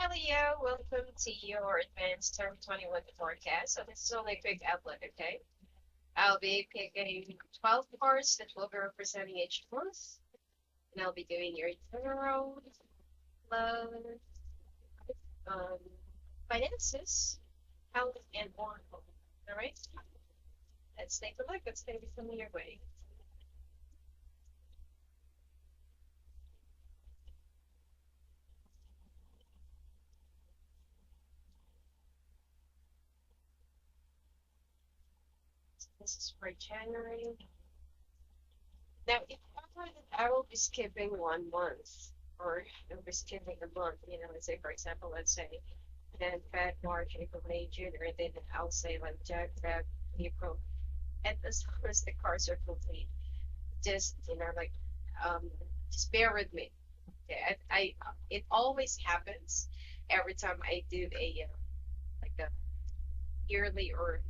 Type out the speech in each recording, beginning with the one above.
Hi Leo, welcome to your Advanced Term 21 forecast. So this is only a quick outlook, okay? I'll be picking 12 cards that will be representing each month, and I'll be doing your general love, um, finances, health, and oracle. All right, let's take a look. Let's take it from your way. This is for January. Now, if ever that I will be skipping 1 month, or I'll be skipping a month, let's say, for example, let's say, then Feb, March, April, May, June, or then I'll say like Jan, Feb, April, and as long as the cards are complete, just, um, just bear with me. Okay? It always happens every time I do like a yearly or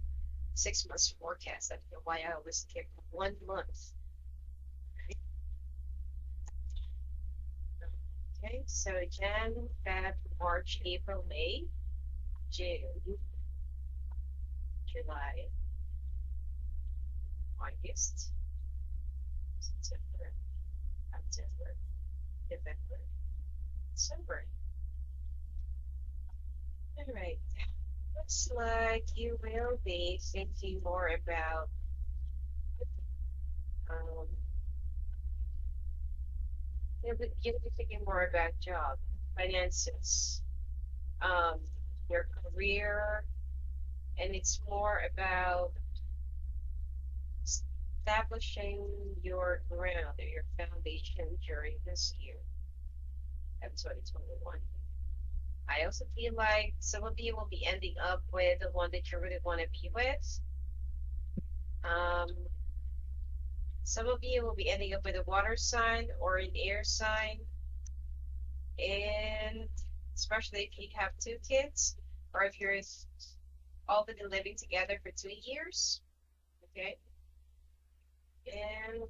6 months forecast. I don't know why I always skip 1 month. Okay, so Jan, Feb, March, April, May, June, July, August, September, October, November, December. All right. Looks like you will be thinking more about um you'll be thinking more about job, finances, um, your career, and it's more about establishing your ground or your foundation during this year of 2021. I also feel like some of you will be ending up with the one that you really want to be with. Some of you will be ending up with a water sign or an air sign. And especially if you have 2 kids or if you're already living together for 2 years. Okay. And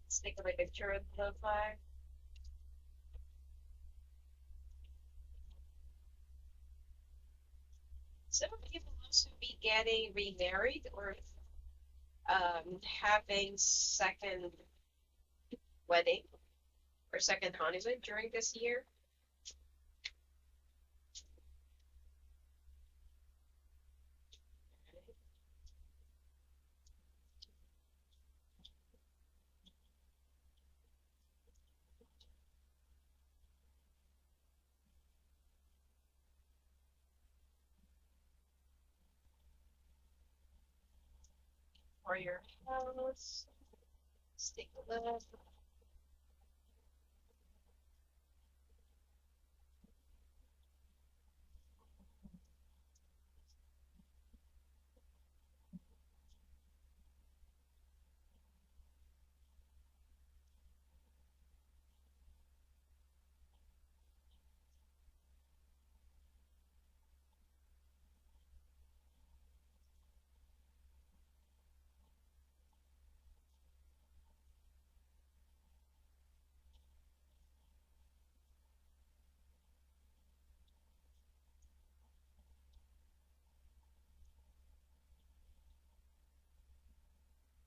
let's take a look at your profile. Some of you will also be getting remarried or having second wedding or second honeymoon during this year. For your house, let's take a look.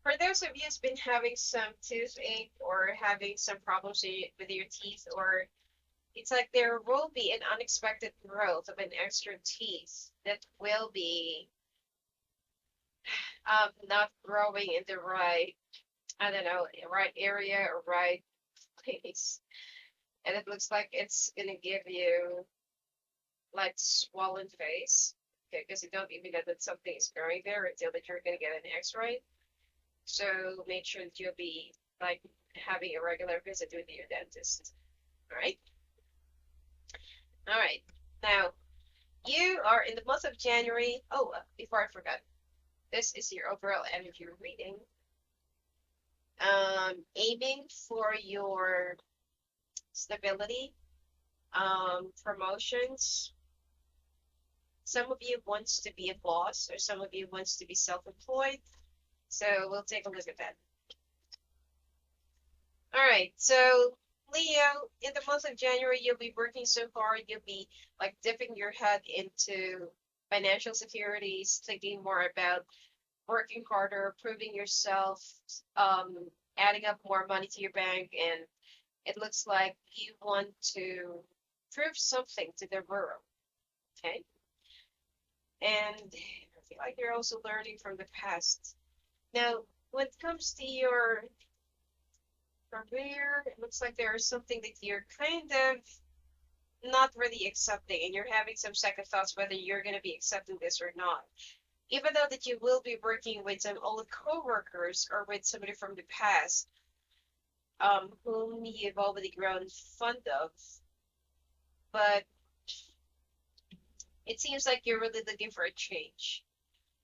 For those of you who's been having some toothache or having some problems with your teeth, or it's like there will be an unexpected growth of an extra teeth that will be not growing in the right, I don't know, right area or right place. And it looks like it's gonna give you like swollen face. Okay, because you don't even know that something is growing there until that you're gonna get an X-ray. So make sure that you'll be like having a regular visit with your dentist. All right. All right. Now you are in the month of January. Oh, before I forgot, this is your overall energy reading. Aiming for your stability, promotions. Some of you wants to be a boss, or some of you wants to be self-employed. So we'll take a look at that. All right, so Leo, in the month of January, you'll be working so hard, you'll be like dipping your head into financial securities, thinking more about working harder, proving yourself, um, adding up more money to your bank, and it looks like you want to prove something to the world. Okay. And I feel like you're also learning from the past. Now, when it comes to your career, it looks like there is something that you're kind of not really accepting, and you're having some second thoughts whether you're going to be accepting this or not. Even though that you will be working with some old coworkers or with somebody from the past, whom you've already grown fond of, but it seems like you're really looking for a change.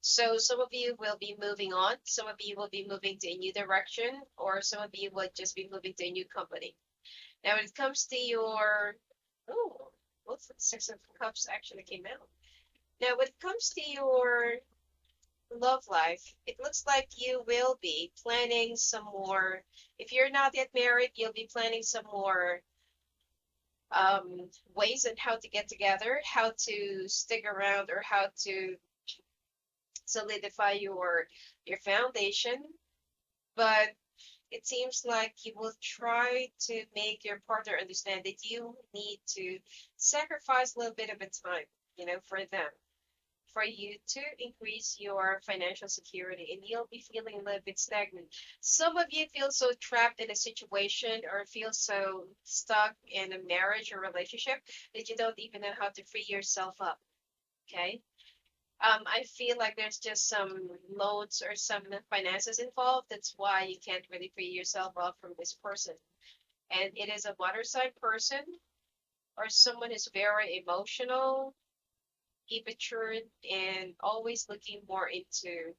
So some of you will be moving on, some of you will be moving to a new direction, or some of you will just be moving to a new company. Now, when it comes to your, oh, what's the Six of Cups actually came out. Now, when it comes to your love life, it looks like you will be planning some more. If you're not yet married, you'll be planning some more ways on how to get together, how to stick around, or how to solidify your foundation. But it seems like you will try to make your partner understand that you need to sacrifice a little bit of a time, for them, for you to increase your financial security, and you'll be feeling a little bit stagnant. Some of you feel so trapped in a situation or feel so stuck in a marriage or relationship that you don't even know how to free yourself up. Okay. I feel like there's just some loans or some finances involved. That's why you can't really free yourself up from this person. And it is a water sign person or someone who's very emotional, immature, and always looking more into,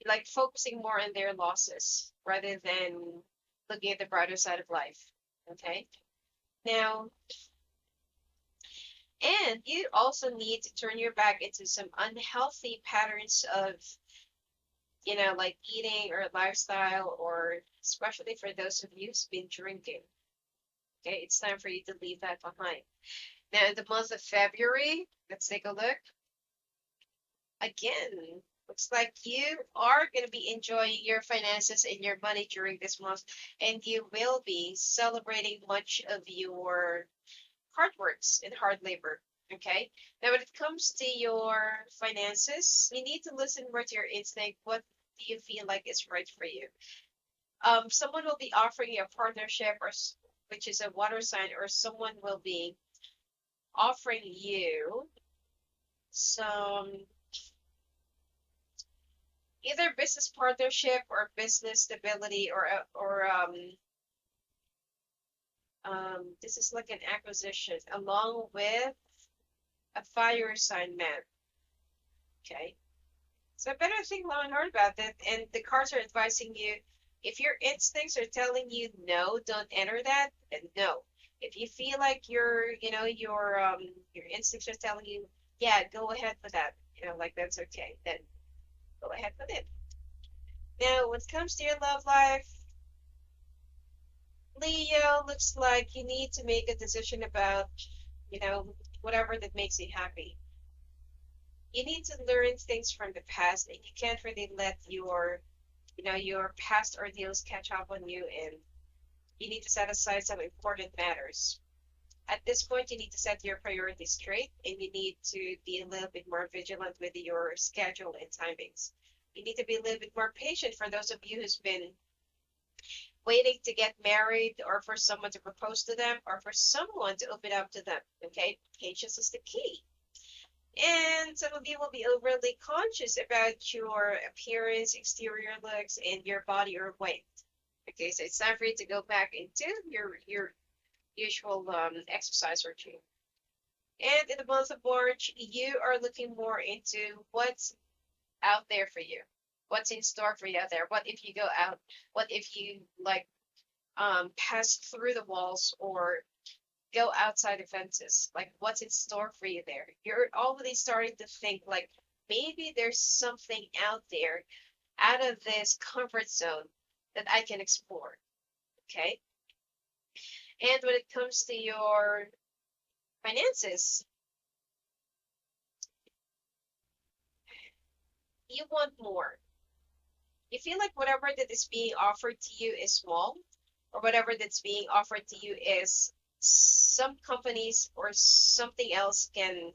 like, focusing more on their losses rather than looking at the brighter side of life. Okay. Now, and you also need to turn your back into some unhealthy patterns of, like eating or lifestyle, or especially for those of you who's been drinking. Okay, it's time for you to leave that behind. Now, in the month of February, let's take a look. Again, looks like you are going to be enjoying your finances and your money during this month, and you will be celebrating much of your hard works and hard labor. Okay. Now, when it comes to your finances, you need to listen more to your instinct. What do you feel like is right for you? Someone will be offering you a partnership, or which is a water sign, or someone will be offering you some either business partnership or business stability, or this is like an acquisition along with a fire sign man. Okay. So I better think long and hard about that. And the cards are advising you, if your instincts are telling you no, don't enter that, then no. If you feel like your instincts are telling you, yeah, go ahead with that, like that's okay, then go ahead with it. Now, when it comes to your love life, Leo, looks like you need to make a decision about, whatever that makes you happy. You need to learn things from the past, and you can't really let your past ordeals catch up on you, and you need to set aside some important matters. At this point, you need to set your priorities straight, and you need to be a little bit more vigilant with your schedule and timings. You need to be a little bit more patient for those of you who's been waiting to get married, or for someone to propose to them, or for someone to open up to them. Okay, patience is the key. And some of you will be overly conscious about your appearance, exterior looks, and your body or weight. Okay, so it's time for you to go back into your usual exercise routine. And in the month of March, you are looking more into what's out there for you. What's in store for you out there? What if you go out? What if you pass through the walls or go outside the fences? Like, what's in store for you there? You're already starting to think like maybe there's something out there out of this comfort zone that I can explore. Okay. And when it comes to your finances, you want more. You feel like whatever that is being offered to you is small, or whatever that's being offered to you is, some companies or something else can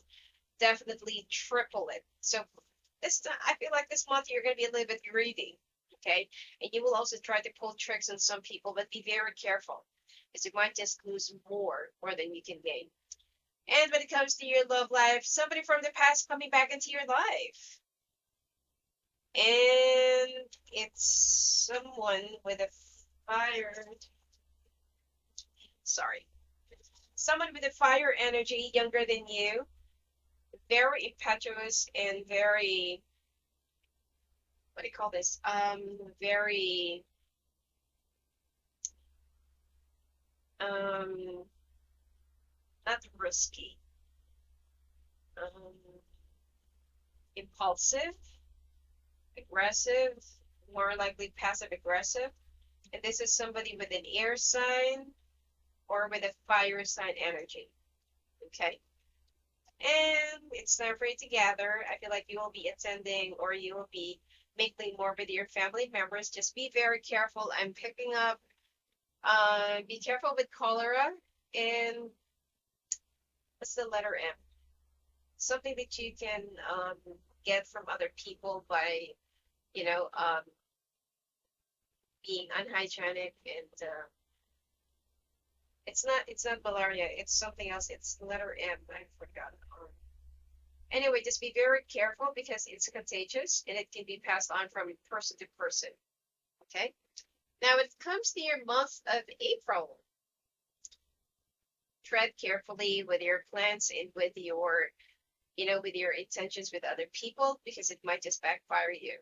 definitely triple it. So this time, I feel like this month you're going to be a little bit greedy, okay? And you will also try to pull tricks on some people, but be very careful, because you might just lose more than you can gain. And when it comes to your love life, somebody from the past coming back into your life. And it's someone with a fire, sorry, someone with a fire energy, younger than you, very impetuous and very, what do you call this? Very, um, not risky, um, impulsive, aggressive, more likely passive aggressive. And this is somebody with an air sign or with a fire sign energy. Okay. And it's time for you to gather. I feel like you will be attending, or you will be mingling more with your family members. Just be very careful. I'm picking up, be careful with cholera. And what's the letter M? Something that you can get from other people by, you know, being unhygienic, and it's not malaria, it's something else. It's letter M. I forgot. Anyway, just be very careful because it's contagious and it can be passed on from person to person. Okay. Now, when it comes to your month of April, tread carefully with your plans and with your, with your intentions with other people, because it might just backfire you.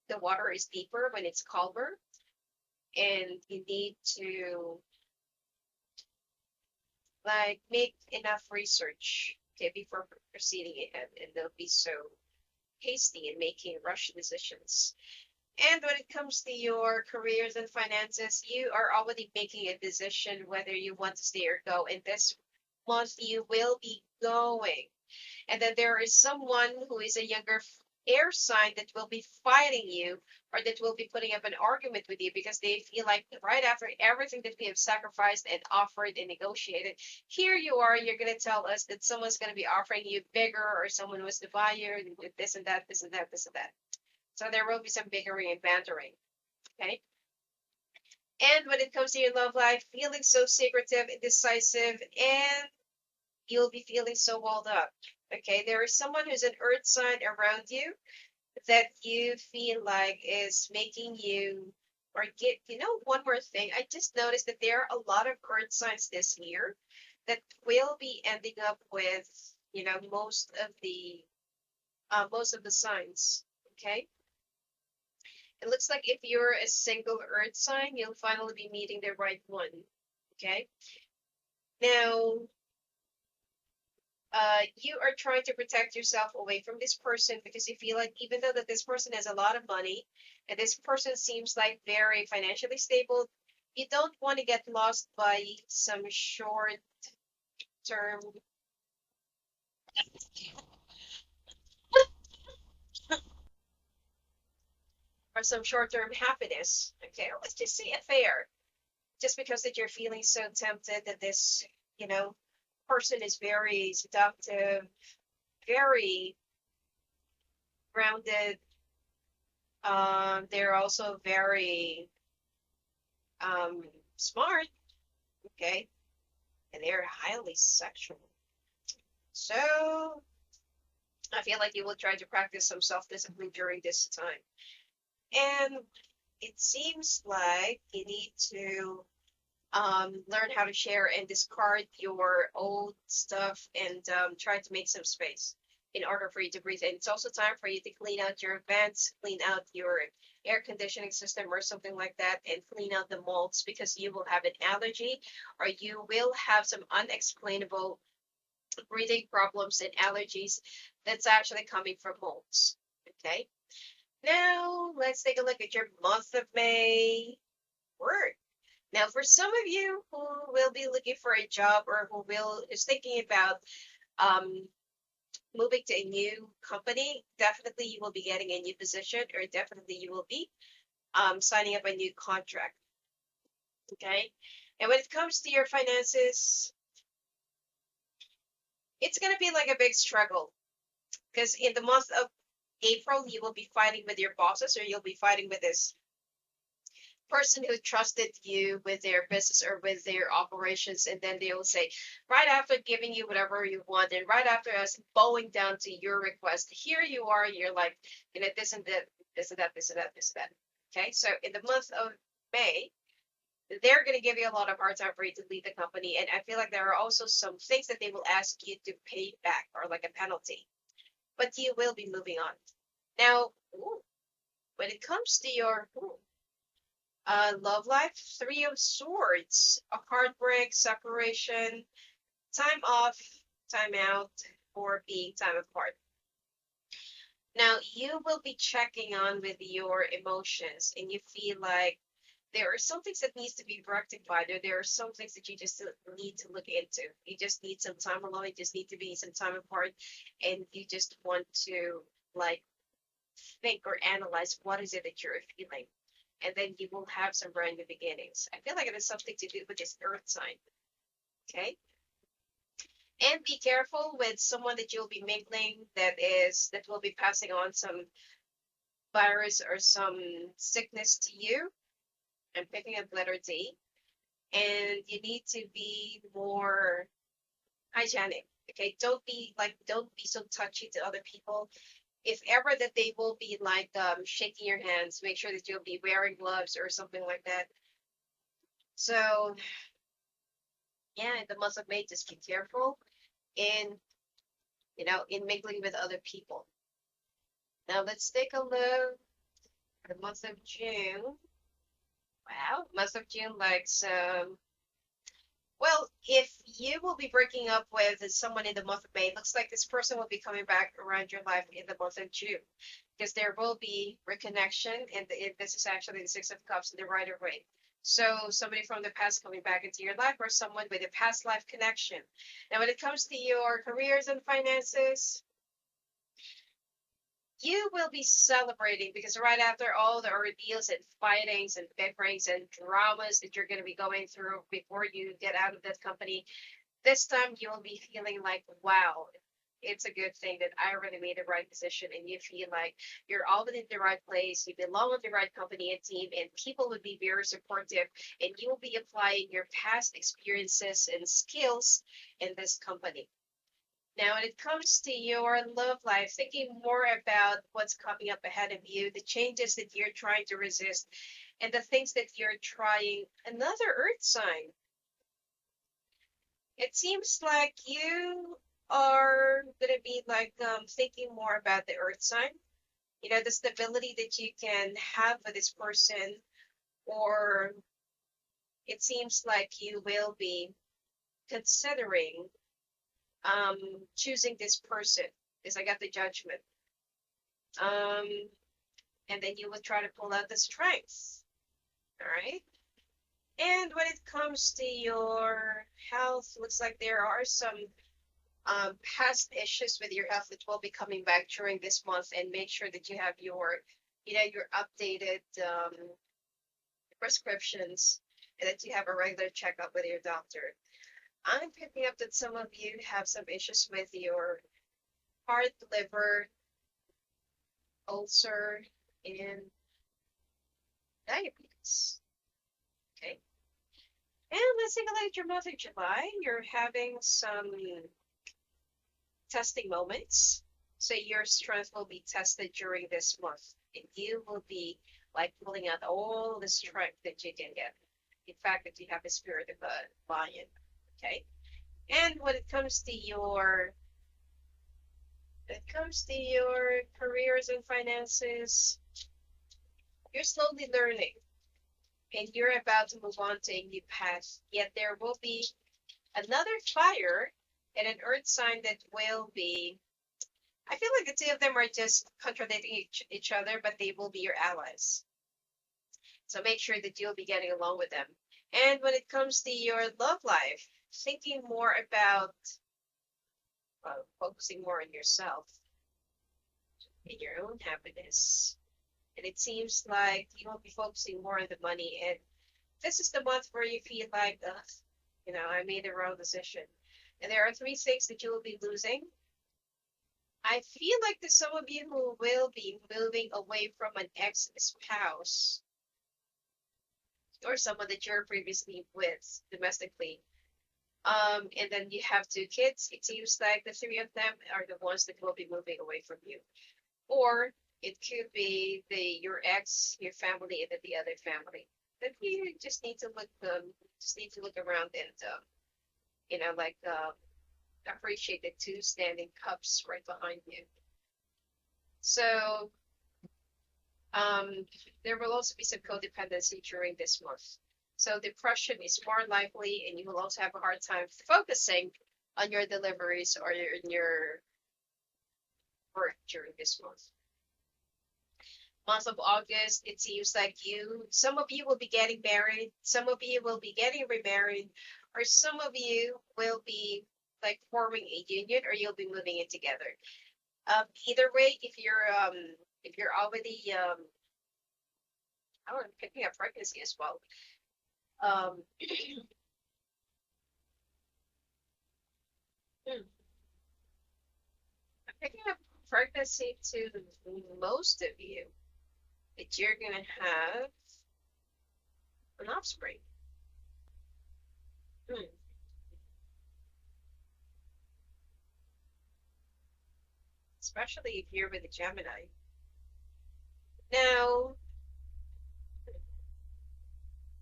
The water is deeper when it's calmer, and you need to like make enough research, okay, before proceeding, and don't be so hasty in making rush decisions. And when it comes to your careers and finances, you are already making a decision whether you want to stay or go. And this month you will be going. And then there is someone who is a younger air sign that will be fighting you, or that will be putting up an argument with you, because they feel like right after everything that we have sacrificed and offered and negotiated, here you are, you're going to tell us that someone's going to be offering you bigger, or someone was the buyer with this and that, this and that, this and that. So there will be some bickering and bantering. Okay. And when it comes to your love life, feeling so secretive, indecisive, and you'll be feeling so walled up. Okay, there is someone who's an earth sign around you that you feel like is making you, or get, one more thing. I just noticed that there are a lot of earth signs this year that will be ending up with, most of the signs. Okay. It looks like if you're a single earth sign, you'll finally be meeting the right one. Okay. Now, you are trying to protect yourself away from this person, because you feel like even though that this person has a lot of money and this person seems like very financially stable, you don't want to get lost by some short term or some short-term happiness. Okay, or let's just say affair, just because that you're feeling so tempted that this, person is very seductive, very grounded. They're also very smart, okay, and they're highly sexual. So I feel like you will try to practice some self-discipline during this time. And it seems like you need to learn how to share and discard your old stuff, and try to make some space in order for you to breathe. And it's also time for you to clean out your vents, clean out your air conditioning system or something like that, and clean out the molds, because you will have an allergy, or you will have some unexplainable breathing problems and allergies that's actually coming from molds. Okay. Now let's take a look at your month of May. Work. Now, for some of you who will be looking for a job or who is thinking about um, moving to a new company, definitely you will be getting a new position, or definitely you will be signing up a new contract. Okay. And when it comes to your finances, it's going to be like a big struggle because in the month of April, you will be fighting with your bosses, or you'll be fighting with this person who trusted you with their business or with their operations, and then they will say, right after giving you whatever you want, and right after us bowing down to your request, here you are, you're like, this and that, this and that, this and that, this and that. Okay, so in the month of May, they're going to give you a lot of hard time for you to leave the company, and I feel like there are also some things that they will ask you to pay back, or like a penalty, but you will be moving on. Now, when it comes to your love life, Three of Swords, a heartbreak, separation, time off, time out, or being time apart. Now, you will be checking on with your emotions, and you feel like there are some things that needs to be rectified, or there are some things that you just need to look into. You just need some time alone, you just need to be some time apart, and you just want to like think or analyze what is it that you're feeling, and then you will have some brand new beginnings. I feel like it has something to do with this earth sign. Okay. And be careful with someone that you'll be mingling that will be passing on some virus or some sickness to you. I'm picking up letter D. And you need to be more hygienic. Okay. Don't be so touchy to other people. If ever that they will be like shaking your hands, make sure that you'll be wearing gloves or something like that. So yeah, in the month of May, just be careful in in mingling with other people. Now let's take a look at the month of June. Wow, month of June, like some. Well, if you will be breaking up with someone in the month of May, it looks like this person will be coming back around your life in the month of June, because there will be reconnection, and this is actually the Six of Cups in the Rider Waite. So somebody from the past coming back into your life, or someone with a past life connection. Now, when it comes to your careers and finances, you will be celebrating, because right after all the ordeals and fightings and bickerings and dramas that you're going to be going through before you get out of that company, this time you'll be feeling like, wow, it's a good thing that I already made the right decision, and you feel like you're all in the right place, you belong with the right company and team, and people would be very supportive, and you'll be applying your past experiences and skills in this company. Now, when it comes to your love life, thinking more about what's coming up ahead of you, the changes that you're trying to resist, and the things that you're trying. Another earth sign. It seems like you are going to be like thinking more about the earth sign, the stability that you can have with this person, or it seems like you will be considering choosing this person, because I got the Judgment. Um, and then you will try to pull out the strengths. All right. And when it comes to your health, looks like there are some past issues with your health that will be coming back during this month, and make sure that you have your updated prescriptions, and that you have a regular checkup with your doctor. I'm picking up that some of you have some issues with your heart, liver, ulcer, and diabetes. Okay. And let's take a look at your month of July. You're having some testing moments. So your strength will be tested during this month, and you will be like pulling out all the strength that you can get. In fact, that you have the spirit of a lion. Okay. And when it comes to your careers and finances, you're slowly learning, and you're about to move on to a new path. Yet there will be another fire and an earth sign that will be. I feel like the two of them are just contradicting each other, but they will be your allies. So make sure that you'll be getting along with them. And when it comes to your love life, thinking more about focusing more on yourself and your own happiness. And it seems like you will be focusing more on the money. And this is the month where you feel like, I made the wrong decision. And there are three things that you will be losing. I feel like there's some of you who will be moving away from an ex-spouse or someone that you're previously with domestically. And then you have two kids. It seems like the three of them are the ones that will be moving away from you. Or it could be your ex, your family, and then the other family. But you just need to look around and appreciate the two standing cups right behind you. So there will also be some codependency during this month. So depression is more likely, and you will also have a hard time focusing on your deliveries or in your work during this month. Month of August, it seems like some of you will be getting married, some of you will be getting remarried, or some of you will be like forming a union, or you'll be moving in together. Either way, if you're already I'm picking up pregnancy as well. I'm picking up pregnancy to most of you that you're gonna have an offspring. Especially if you're with a Gemini. Now,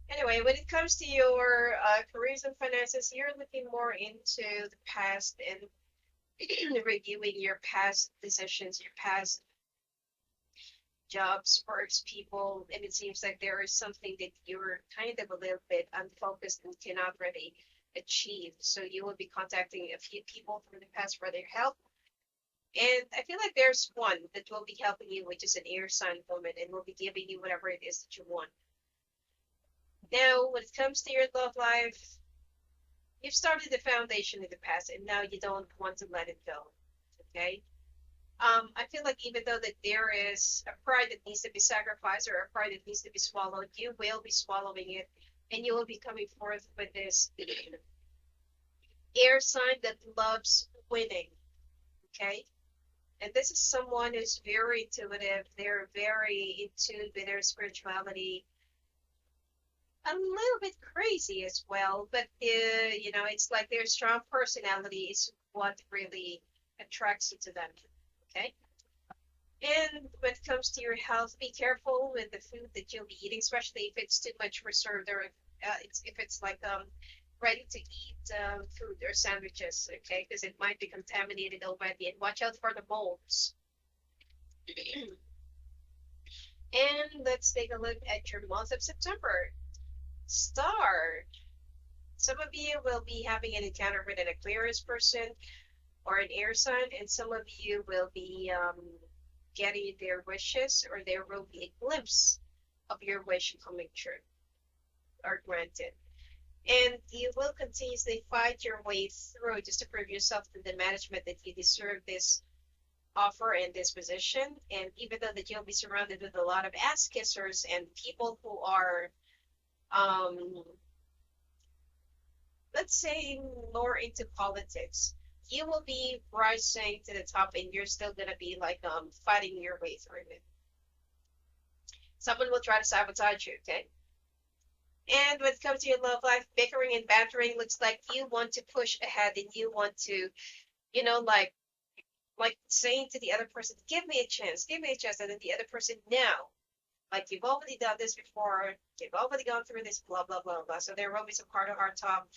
anyway, when it comes to your careers and finances, you're looking more into the past and reviewing your past decisions, your past jobs, works, people, and it seems like there is something that you're kind of a little bit unfocused and cannot really achieve. So you will be contacting a few people from the past for their help. And I feel like there's one that will be helping you, which is an air sign woman, and will be giving you whatever it is that you want. Now, when it comes to your love life, you've started the foundation in the past, and now you don't want to let it go. Okay? I feel like even though that there is a pride that needs to be sacrificed or a pride that needs to be swallowed, you will be swallowing it, and you will be coming forth with this air sign that loves winning. Okay? And this is someone who's very intuitive. They're very in tune with their spirituality. A little bit crazy as well, but it's like their strong personality is what really attracts you to them. Okay. And when it comes to your health, be careful with the food that you'll be eating, especially if it's too much preserved or if it's like ready to eat food or sandwiches, okay? Because it might be contaminated already. And watch out for the molds. And let's take a look at your month of September. Star. Some of you will be having an encounter with an Aquarius person or an air sign, and some of you will be getting their wishes, or there will be a glimpse of your wish coming true or granted. And you will continuously fight your way through just to prove yourself to the management that you deserve this offer and this position. And even though that you'll be surrounded with a lot of ass kissers and people who are let's say more into politics, you will be rising to the top, and you're still gonna be like fighting your way through it. Someone will try to sabotage you, okay? And when it comes to your love life, bickering and bantering looks like you want to push ahead, and you want to, like saying to the other person, give me a chance, and then the other person, no. Like, you've already done this before, you've already gone through this, blah, blah, blah, blah. So there will be some heart-to-heart talk.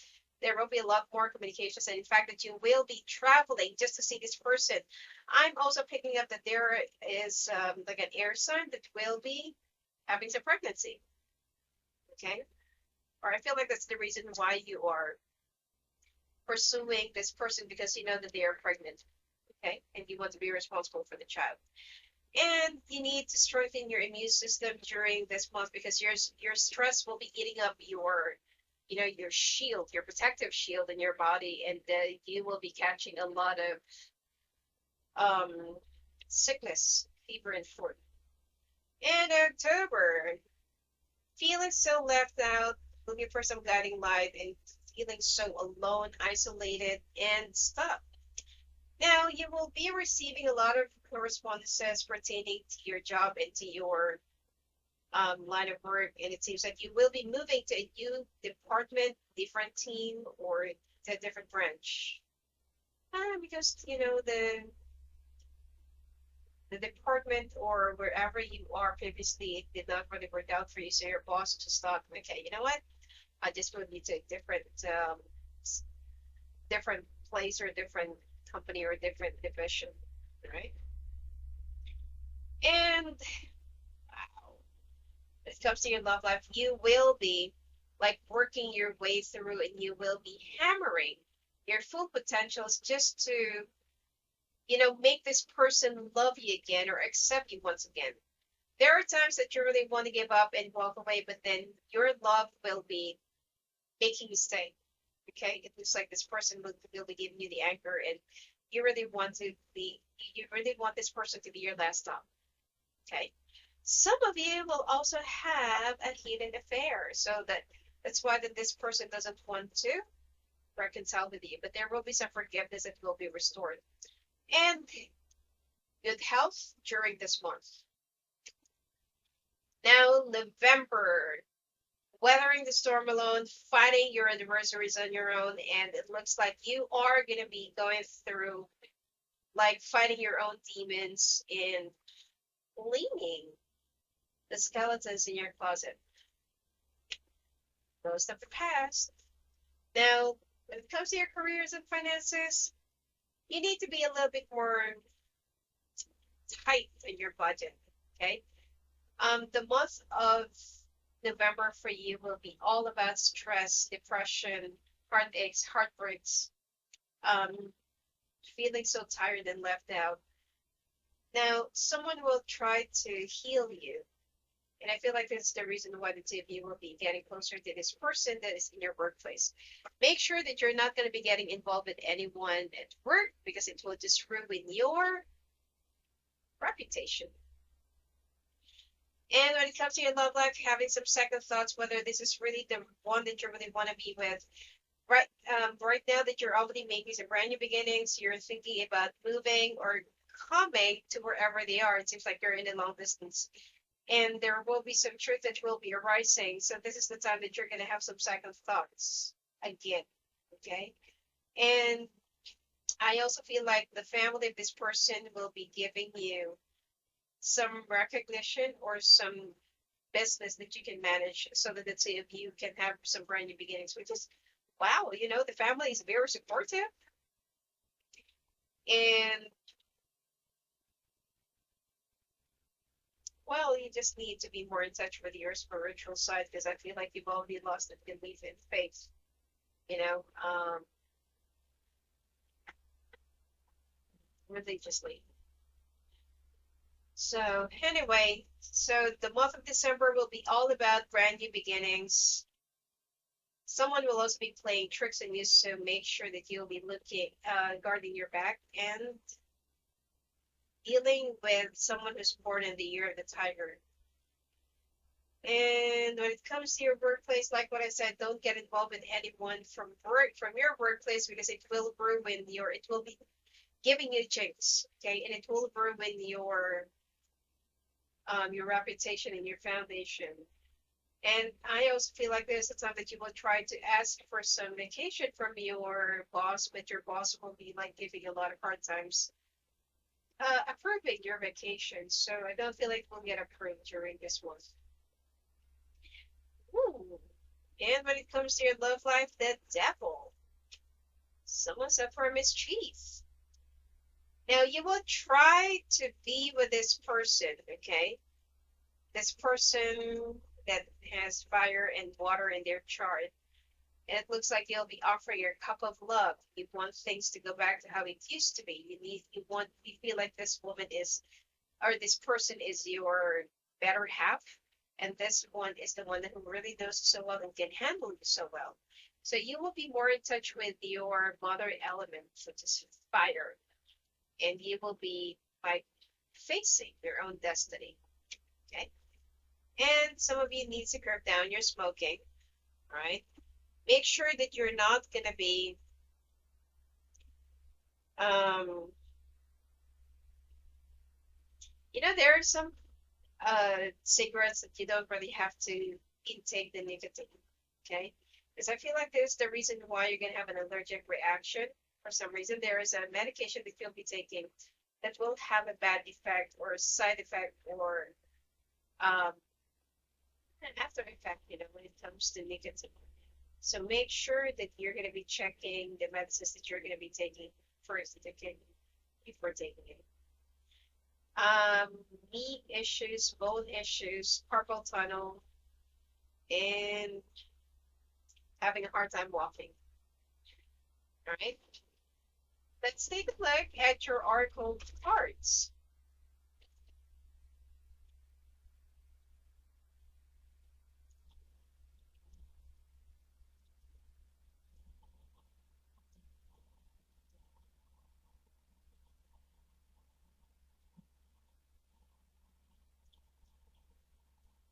There will be a lot more communications, and in fact that you will be traveling just to see this person. I'm also picking up that there is like an air sign that will be having some pregnancy. Okay? Or I feel like that's the reason why you are pursuing this person, because you know that they are pregnant. Okay? And you want to be responsible for the child. And you need to strengthen your immune system during this month, because your stress will be eating up your your shield, your protective shield in your body, and you will be catching a lot of sickness, fever, and flu. In October, feeling so left out, looking for some guiding light, and feeling so alone, isolated, and stuck. Now, you will be receiving a lot of correspondences pertaining to your job and to your line of work, and it seems like you will be moving to a new department, different team, or to a different branch. Because the department or wherever you are previously, it did not really work out for you, so your boss just thought, okay, you know what? I just move you to a different place or different company or different division, right? And wow, when it comes to your love life, you will be like working your way through, and you will be hammering your full potentials just to make this person love you again or accept you once again. There are times that you really want to give up and walk away, but then your love will be making you stay. Okay, it looks like this person will be giving you the anchor, and you really want this person to be your last stop. Okay, some of you will also have a hidden affair, so that's why this person doesn't want to reconcile with you, but there will be some forgiveness that will be restored. And good health during this month. Now, November, weathering the storm alone, fighting your adversaries on your own, and it looks like you are going to be going through like fighting your own demons and cleaning the skeletons in your closet. Most of the past. Now, when it comes to your careers and finances, you need to be a little bit more tight in your budget, okay? The month of November for you will be all about stress, depression, heartaches, heartbreaks, feeling so tired and left out. Now, someone will try to heal you. And I feel like that's the reason why the two of you will be getting closer to this person that is in your workplace. Make sure that you're not going to be getting involved with anyone at work, because it will just ruin your reputation. And when it comes to your love life, having some second thoughts whether this is really the one that you really want to be with. Right now that you're already making some brand new beginnings, you're thinking about moving or coming to wherever they are. It seems like you're in a long distance. And there will be some truth that will be arising. So this is the time that you're going to have some second thoughts again, okay? And I also feel like the family of this person will be giving you some recognition or some business that you can manage so that the two of you can have some brand new beginnings, which is, wow, the family is very supportive. And well, you just need to be more in touch with your spiritual side, because I feel like you've already lost the belief in faith, religiously. So anyway, so the month of December will be all about brand new beginnings. Someone will also be playing tricks on you, so make sure that you'll be guarding your back, and dealing with someone who's born in the year of the tiger. And when it comes to your workplace, like what I said, don't get involved with anyone from your workplace, because it will be giving you jinx, okay? And it will ruin your reputation and your foundation. And I also feel like there's a time that you will try to ask for some vacation from your boss, but your boss will be like giving a lot of hard times approving your vacation. So I don't feel like we'll get approved during this month. Ooh. And when it comes to your love life, the devil. Someone's up for mischief. Now you will try to be with this person, okay? This person that has fire and water in their chart. And it looks like you'll be offering your cup of love. You want things to go back to how it used to be. You feel like this woman is, or this person is your better half. And this one is the one who really knows you so well and can handle you so well. So you will be more in touch with your mother element, which is fire, and you will be like facing your own destiny. Okay. And some of you need to curb down your smoking, right? Make sure that you're not gonna be um there are some cigarettes that you don't really have to intake the nicotine. Okay. Because I feel like this is the reason why you're gonna have an allergic reaction. For some reason, there is a medication that you'll be taking that will have a bad effect or a side effect or um, an after effect, when it comes to nicotine. So make sure that you're going to be checking the medicines that you're going to be taking first, okay, before taking it. Um, Knee issues, bone issues, carpal tunnel, and having a hard time walking. All right. Let's take a look at your oracle cards.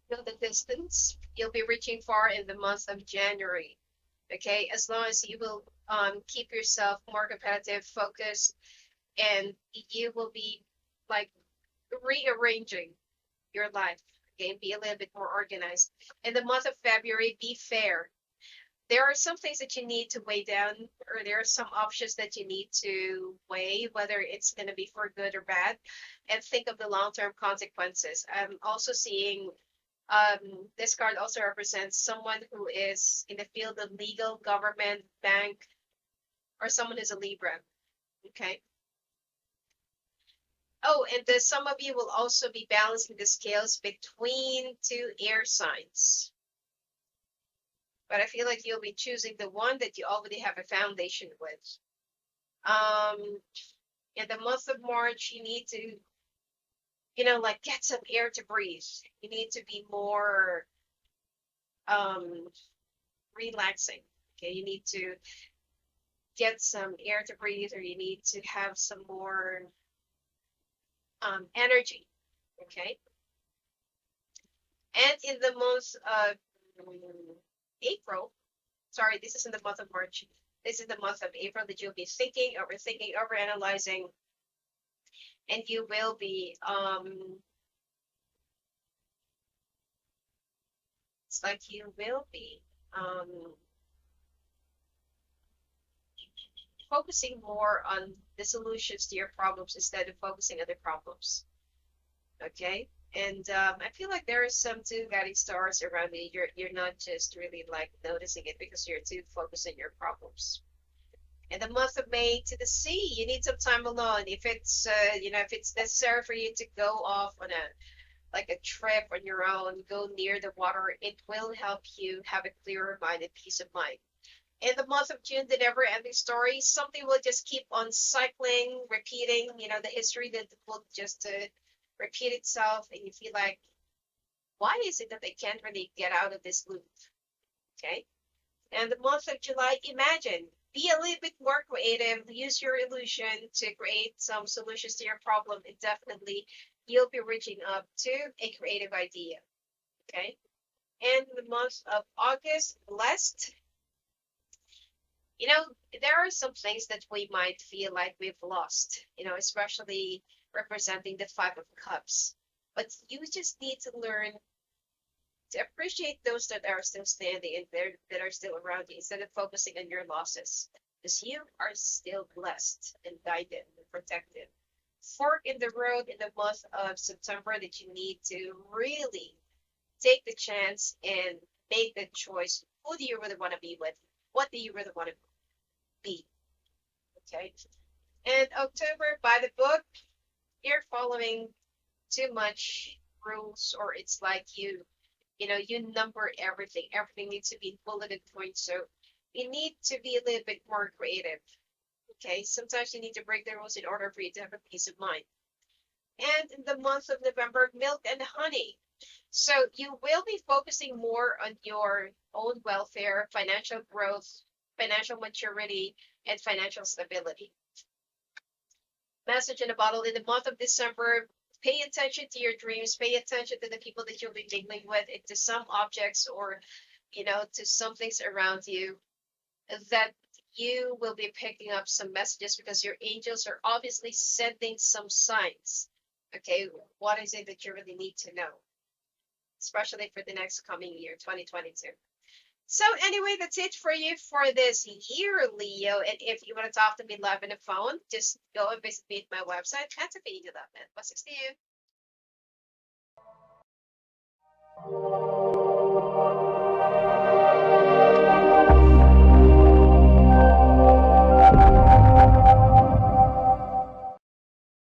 Feel the distance. You'll be reaching far in the month of January. Okay, as long as you will keep yourself more competitive, focused, and you will be like rearranging your life. Okay, be a little bit more organized. In the month of February, be fair. There are some things that you need to weigh down, or there are some options that you need to weigh, whether it's going to be for good or bad, and think of the long-term consequences. I'm also seeing this card also represents someone who is in the field of legal, government, bank, or someone who's a Libra. Okay. Oh, and some of you will also be balancing the scales between two air signs. But I feel like you'll be choosing the one that you already have a foundation with. In the month of March, you need to, like get some air to breathe. You need to be more relaxing. Okay, you need to get some air to breathe, or you need to have some more energy. Okay, and in the month of April, sorry, this is in the month of March. This is the month of April that you'll be thinking, overthinking, overanalyzing, and you will be it's like you will be focusing more on the solutions to your problems instead of focusing on the problems. Okay. And I feel like there are some two guiding stars around you. You're not just really like noticing it because you're too focused on your problems. In the month of May, to the sea, you need some time alone. If it's if it's necessary for you to go off on a trip on your own, go near the water, it will help you have a clearer mind and peace of mind. In the month of June, the never ending story, something will just keep on cycling, repeating, the history that will just repeat itself, and you feel like, why is it that I can't really get out of this loop? Okay. And the month of July, imagine, be a little bit more creative, use your illusion to create some solutions to your problem, and definitely you'll be reaching up to a creative idea. Okay. And the month of August, blessed. There are some things that we might feel like we've lost, especially representing the Five of Cups. But you just need to learn to appreciate those that are still standing and that are still around you instead of focusing on your losses. Because you are still blessed and guided and protected. Fork in the road in the month of September that you need to really take the chance and make the choice. Who do you really want to be with? What do you really want to be? Okay. And October, by the book, you're following too much rules, or it's like you number everything. Everything needs to be bulleted points. So you need to be a little bit more creative. Okay. Sometimes you need to break the rules in order for you to have a peace of mind. And in the month of November, milk and honey. So you will be focusing more on your own welfare, financial growth, financial maturity, and financial stability. Message in a bottle in the month of December. Pay attention to your dreams. Pay attention to the people that you'll be mingling with, and to some objects or, to some things around you that you will be picking up some messages because your angels are obviously sending some signs. Okay, what is it that you really need to know, especially for the next coming year, 2022? So anyway, that's it for you for this year, Leo. And if you want to talk to me live on the phone, just go and visit me at my website, Sophia.net. What's next to you?